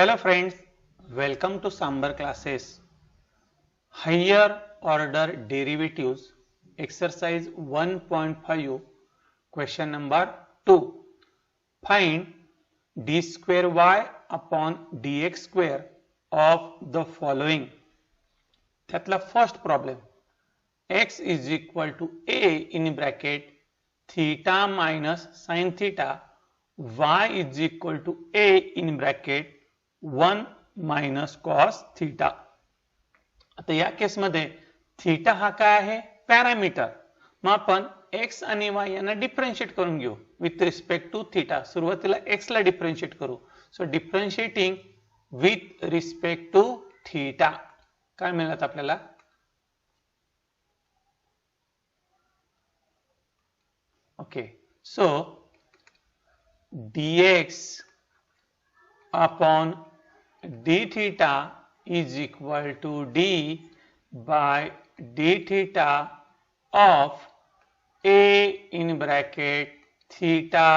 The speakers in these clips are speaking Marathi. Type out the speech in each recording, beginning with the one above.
Hello friends, welcome to Sambar classes. Higher order derivatives exercise 1.5 question number 2. Find d square y upon dx square of the following. त्यातला first problem. X is equal to a in bracket theta minus sin theta, y is equal to a in bracket 1 minus cos theta. आता या केसमध्ये थीटा हा काय आहे? पॅरामीटर. मग आपण x आणि y यांना डिफरन्शिएट करून घेऊ विथ रिस्पेक्ट टू थीटा. सुरुवातीला x ला डिफरन्शिएट करू. So differentiating with respect to theta काय मिळत आपल्याला? Okay, so dx upon d theta is equal to d by d theta of a in bracket theta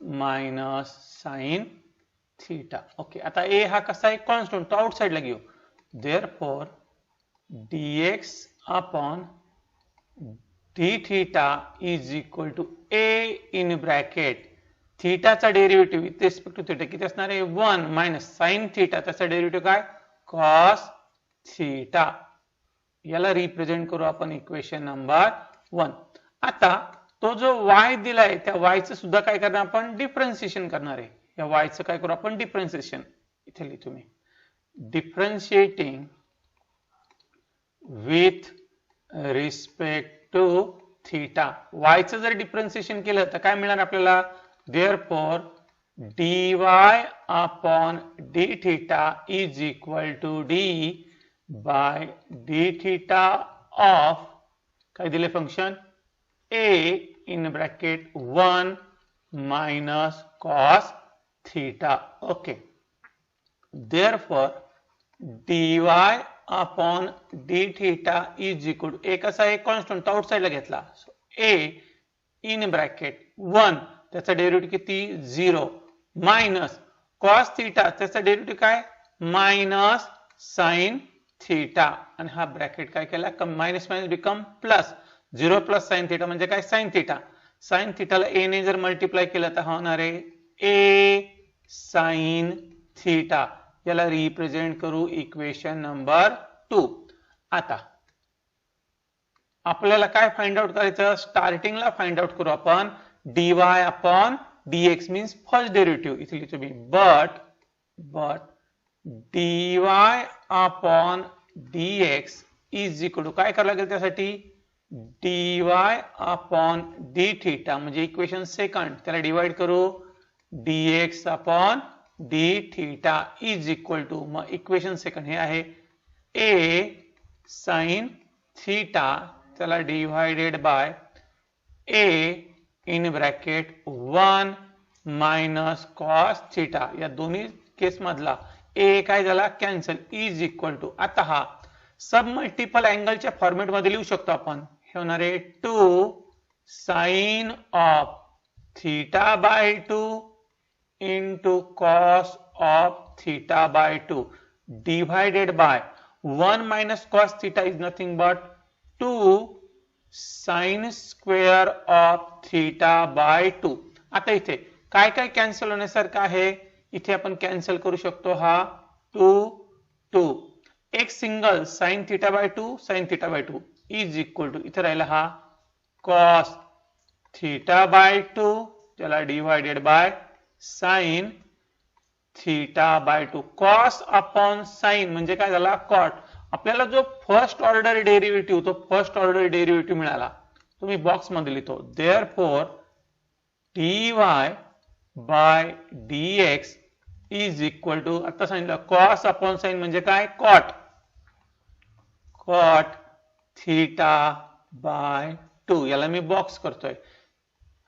minus sin theta. Okay, आता a हा कसा आहे? कॉन्स्टंट, तो आउटसाइड ला घेऊ. therefore dx upon d theta is equal to a in bracket थीटाचा derivative with respect to theta किती असणार आहे? 1 मायनस साइन थीटा. त्याचा डेरिव्हेटिव्ह काय? Cos theta. याला रिप्रेझेंट करू आपण इक्वेशन नंबर 1. आता तो जो y दिलाय त्या y चं सुद्धा काय करणार आपण? डिफरन्शिएशन करणार आहे. या y चं काय करू आपण? डिफरन्शिएशन. इथे लिहितो मी. Differentiating with respect to theta. y चं जर डिफरन्शिएशन केलं तर काय मिळणार आपल्याला? Therefore, dy upon d theta is equal to d by d theta of काय दिले function? a in bracket 1 minus cos theta. Okay. Therefore, dy upon d theta is equal to a कसा आहे? कॉन्स्टंट, तो आउटसाइड ला घेतला. So, a in bracket 1 त्याचा डेरिव्हेटिव्ह किती? 0 मायनस कॉस थीटा त्याचा डेरिव्हेटिव्ह काय? Minus sine theta. आणि हा ब्रॅकेट काय केला? Minus minus become plus. 0 plus sine theta म्हणजे काय? Sine theta. साइन थीटाला ए ने जर मल्टिप्लाय केलं तर हा होणार आहे ए साइन थीटा. याला रिप्रेझेंट करू इक्वेशन नंबर 2. आता आपल्याला काय फाइंड आउट करायचं? स्टार्टिंगला फाइंड आउट करू आपण dy upon dx means first derivative. इथे लिहितो मी but dy upon dx is equal to काय करावं लागेल त्यासाठी? dy upon d theta म्हणजे इक्वेशन सेकंड. त्याला डिवाइड करू dx upon d theta is equal to मग इक्वेशन सेकंड हे आहे a sin theta त्याला divided bye a in bracket 1 minus cos theta. या दोन्ही केस मधला a काय झाला? कॅन्सल. इज इक्वल टू आता हा सब मल्टिपल अँगलच्या फॉर्मेट मध्ये लिहू शकतो आपण. हे होणार आहे 2 sine of theta by 2 into cos of theta by 2 divided by 1 minus cos theta is nothing but 2 sine square of theta by 2. आता इथे काय काय कॅन्सल होण्यासारखं आहे? इथे आपण कॅन्सल करू शकतो हा 2 एक single sine theta by 2 sine theta by 2 is equal to इथे राहिला हा कॉस थीटा बाय 2 त्याला divided by sine theta by 2. Cos upon sine म्हणजे काय झाला? कॉट. आपल्याला जो फर्स्ट ऑर्डर डेरिव्हेटिव्ह तो फर्स्ट ऑर्डर डेरिव्हेटिव्ह मिळाला तो मी बॉक्स मध्ये लिहितो. therefore dy by dx is equal to आता सांगितलं कॉस अपॉन साइन म्हणजे काय? कॉट. Cot theta by 2. याला मी बॉक्स करतोय.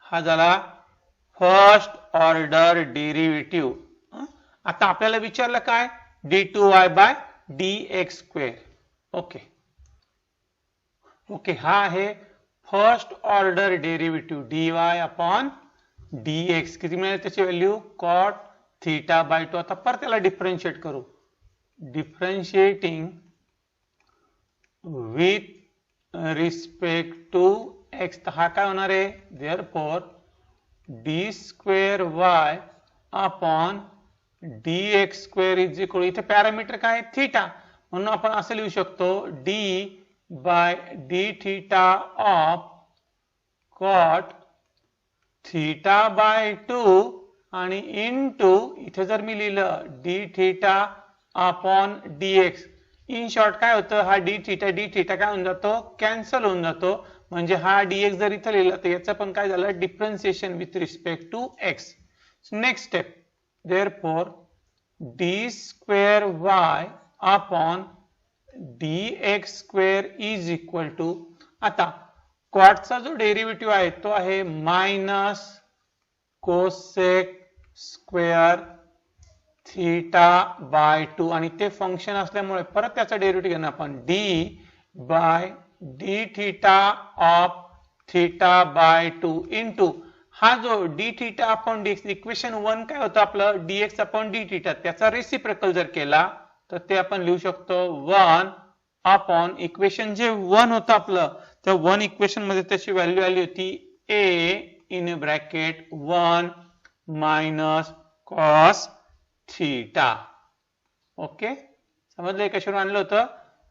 हा झाला फर्स्ट ऑर्डर डेरिव्हेटिव्ह. आता आपल्याला विचारलं काय? d2y bye dx square. Okay हा आहे first order derivative dy upon dx. किती मिळेल त्याची व्हॅल्यू? Cot theta by 2. आता परत त्याला डिफरन्शिएट करू. Differentiating with respect to x. तर हा काय होणार आहे, therefore d square y upon d x square is equal, इथे पॅरामीटर काय आहे, थीटा, म्हणून आपण असं लिहू शकतो d by d theta of cot theta by 2 आणि इनटू इथे जर मी लिहिलं d theta upon d x. In short काय होतं, हा डी थीटा काय होऊन जातो, कॅन्सल होऊन जातो. म्हणजे हा dx जर इथं लिहिला तर याचं पण काय झालं, differentiation with respect to x. Next step, therefore d square y upon d x square is equal to, आता कॉटचा जो डेरिव्हेटिव्ह आहे तो आहे minus cosec square theta by 2 आणि ते फंक्शन असल्यामुळे परत त्याचा डेरिव्हेटिव्ह घेणार आपण d by d theta of theta by 2 into हा जो d theta upon d x, equation 1 काय होतं आपलं, d x upon d theta, त्याचा रेसिप्रोकल जर केला तर ते आपण लिहू शकतो 1 अपॉन इक्वेशन जे 1 होतं आपलं, त्या 1 इक्वेशन मध्ये त्याची व्हॅल्यू आली होती a in bracket 1 minus cos theta. Okay, समजलं कशावरून आणलं होतं,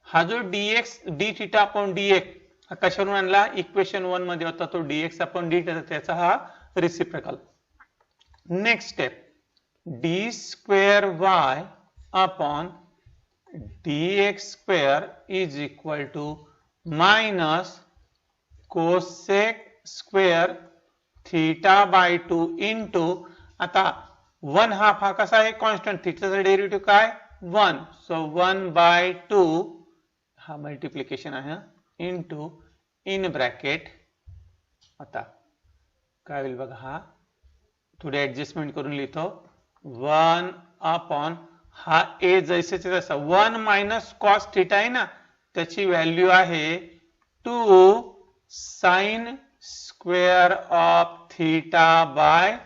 हा जो dx D theta upon dx हा कशावरून आणला, इक्वेशन 1 मध्ये होता तो dx अपॉन डी थीटा, त्याचा हा reciprocal. Next step, d square y upon dx square is equal to minus cosec square theta by 2 into, आता 1 हाफ हा कसा आहे, कॉन्स्टंट, थीटाचा डेरिव्हेटिव्ह काय 1, सो 1 बाय 2 हा मल्टिप्लिकेशन आहे इनटू इन ब्रॅकेट, आता काय होईल बघा, हा थोडी ऍडजस्टमेंट करून लिहितो 1 अपॉन हा ए जैसेचे तसा 1 मायनस कॉस थीटा आहे ना, त्याची व्हॅल्यू आहे 2 sine square of theta by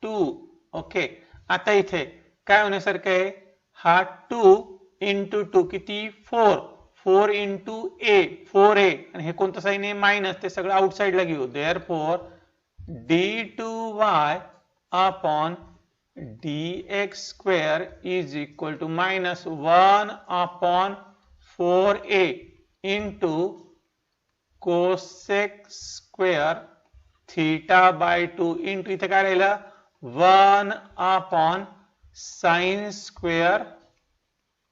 2. Okay, आता इथे काय होण्यासारखं आहे, हा 2 इंटू 2 किती 4, 4 इंटू ए 4a आणि हे कोणतं साइन आहे मायनस, ते सगळं आउटसाइडला घेऊ. Therefore d2y upon dx square is equal to minus 1 upon 4a into cosec square theta by 2 into इथे काय राहिलं 1 upon sine square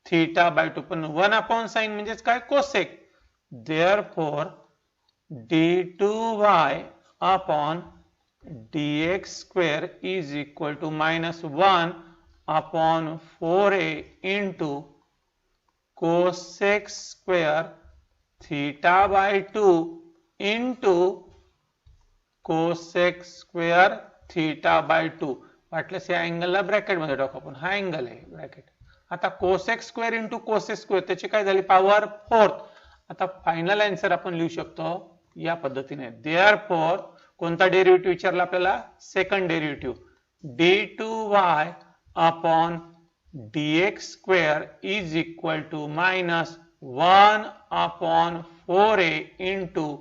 theta by 2, पण 1 अपॉन साइन म्हणजेच काय cosec. Therefore d2y upon dx square is equal to minus 1 upon 4a into cosec square theta by 2 into cosec square theta by 2. वाटल्यास या अँगलला ब्रॅकेट मध्ये टाकू आपण, हा अँगल आहे ब्रॅकेट. आता cosec square into cosec square त्याची काय झाली पॉवर 4. आता फायनल आन्सर आपण लिहू शकतो या पद्धतीने. देअरफॉर कोणता डेरिव्हेटिव्ह विचारला आपल्याला, second derivative, d2y upon dx square is equal to minus 1 upon 4a into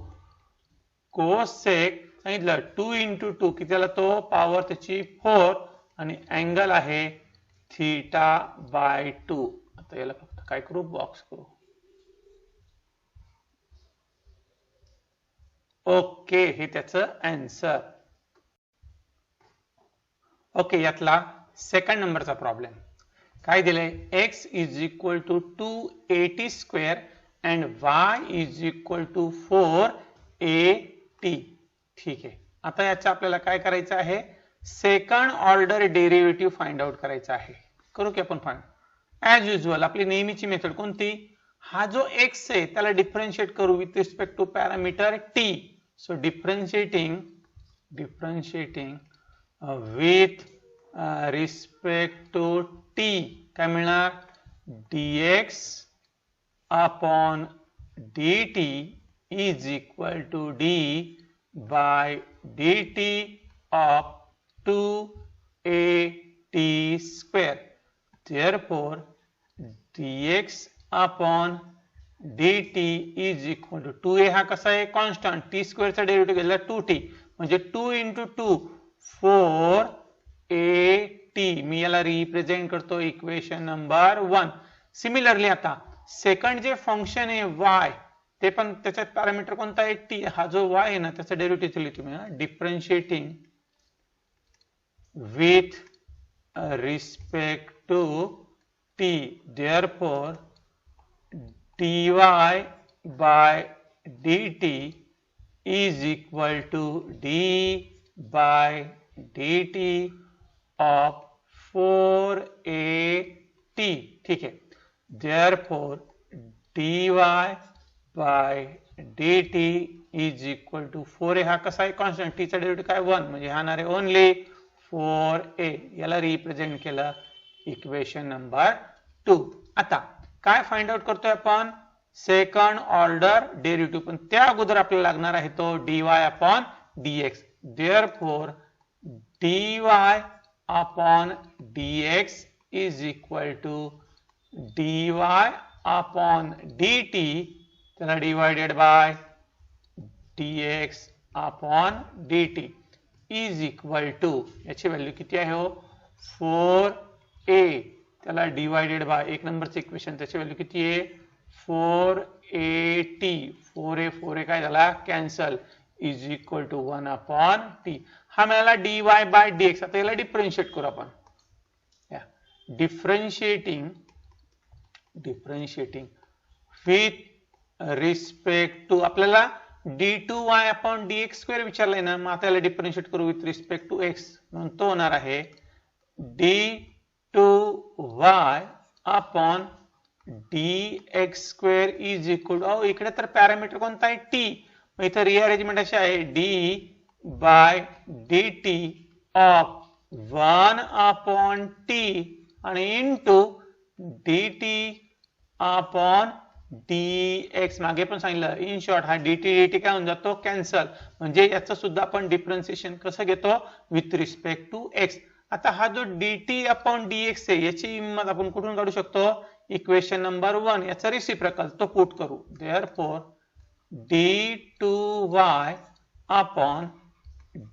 cosec, सांगितलं 2 इंटू 2 किती झाला तो पॉवर त्याची 4 आणि अँगल आहे थीटा बाय 2. आता याला फक्त काय करू, बॉक्स करू. ओके, हे त्याचं आन्सर. ओके, यातला सेकंड नंबरचा प्रॉब्लेम काय दिलंय, x is equal to 280 square and y is equal to 4at. ठीक आहे, आता याचं आपल्याला काय करायचं आहे, second order derivative find out करायचा आहे. करू की आपण फाइंड, ऍज युजल आपली नेहमीची मेथड कोणती, हा जो x आहे त्याला डिफरन्शिएट करू with respect to parameter t. So differentiating with respect to t काय मिळणार, dx upon dt is equal to d by dt of 2a t square. Therefore, dx upon dt is equal to 2a हा कसा आहे कॉन्स्टंट, टी स्क्वेअरचा डेरिव्हेटिव्ह घेतला 2t म्हणजे 2 into 2 4at. मी याला रिप्रेझेंट करतो इक्वेशन नंबर 1. सिमिलरली आता सेकंड जे फंक्शन आहे y ते पण त्याच्यात पॅरामीटर कोणता आहे t. हा जो y आहे ना त्याचा डेरिव्हेटिव्ह लिहितो मी differentiating with respect to t. Therefore, dy by dt is equal to d by dt of 4at. ठीक है. Therefore, dy by dt is equal to 4a हा कसा आहे कॉन्स्टंट, t चा डेरिव्हेटिव्ह काय 1 म्हणजे हा आहे ओनली 4a. याला रिप्रेझेंट केलं इक्वेशन नंबर 2. आता काय फाइंड आउट करतोय आपण सेकंड ऑर्डर डेरिव्हेटिव्ह, पण त्या अगोदर आपल्याला लागणार आहे तो dy upon dx. Therefore, dy upon dx is equal to dy upon dt त्याला divided bye dx upon dt is equal to याची व्हॅल्यू किती आहे हो 4a त्याला डिवाइडेड बाय एक नंबरचं इक्वेशन त्याची व्हॅल्यू किती आहे 4at. 4a 4a काय झाला cancel is equal to 1 upon t. हा मिळाला dy बाय dx. आता याला डिफरन्शिएट करू आपण. डिफरन्शिएटिंग विथ रिस्पेक्ट टू आपल्याला d2y अपॉन dx स्क्वेअर विचारलाय ना, मग आता याला डिफरन्शिएट करू विथ रिस्पेक्ट टू x म्हणून तो होणार आहे d2y upon dx square is equal to इकडे तर पॅरामीटर कोणता आहे t, मग इथं रिअरेंजमेंट अशी आहे d by dt of 1 upon t आणि इनटू dt अपॉन dx. मागे पण सांगितलं इन शॉर्ट हा dt काय होऊन जातो कॅन्सल, म्हणजे याचं सुद्धा आपण डिफरन्शिएशन कसं घेतो विथ रिस्पेक्ट टू x. आता हा जो dt अपॉन dx आहे याची किंमत आपण कुठून काढू शकतो इक्वेशन नंबर 1 याचा रेसिप्रोकल तो पुट करू. Therefore d2y upon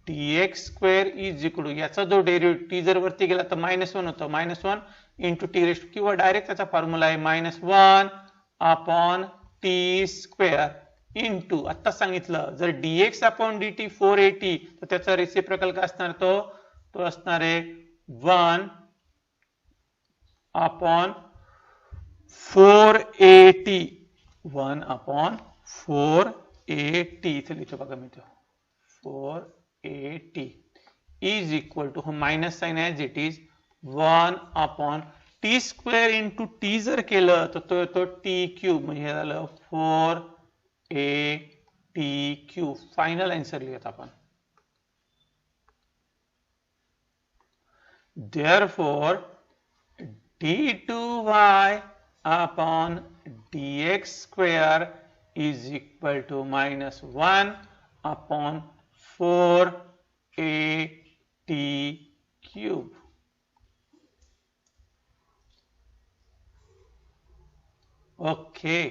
dx square is equal to याचा जो डेरिव्हेटिव्ह t जर वरती गेला तर -1 होतं, -1 इंटू टी रेस्ट किंवा डायरेक्ट त्याचा फॉर्म्युला आहे -1 अपॉन टी स्क्वेअर इंटू आता सांगितलं जर dx अपॉन dt 4at तर त्याचा रेसिप्रोकल काय असणार तो असणार आहे 1 अपॉन 4at. 1 अपॉन 4at इथे लिहितो बघा मी तो 4at is equal to minus sine as it is 1 upon t square into t जर केलं तर तो येतो टी क्यूब म्हणजे हे झालं 4at क्यूब. फायनल आन्सर लिहित आपण. Therefore, d2y upon dx square is equal to -1 upon 4at cube. Okay.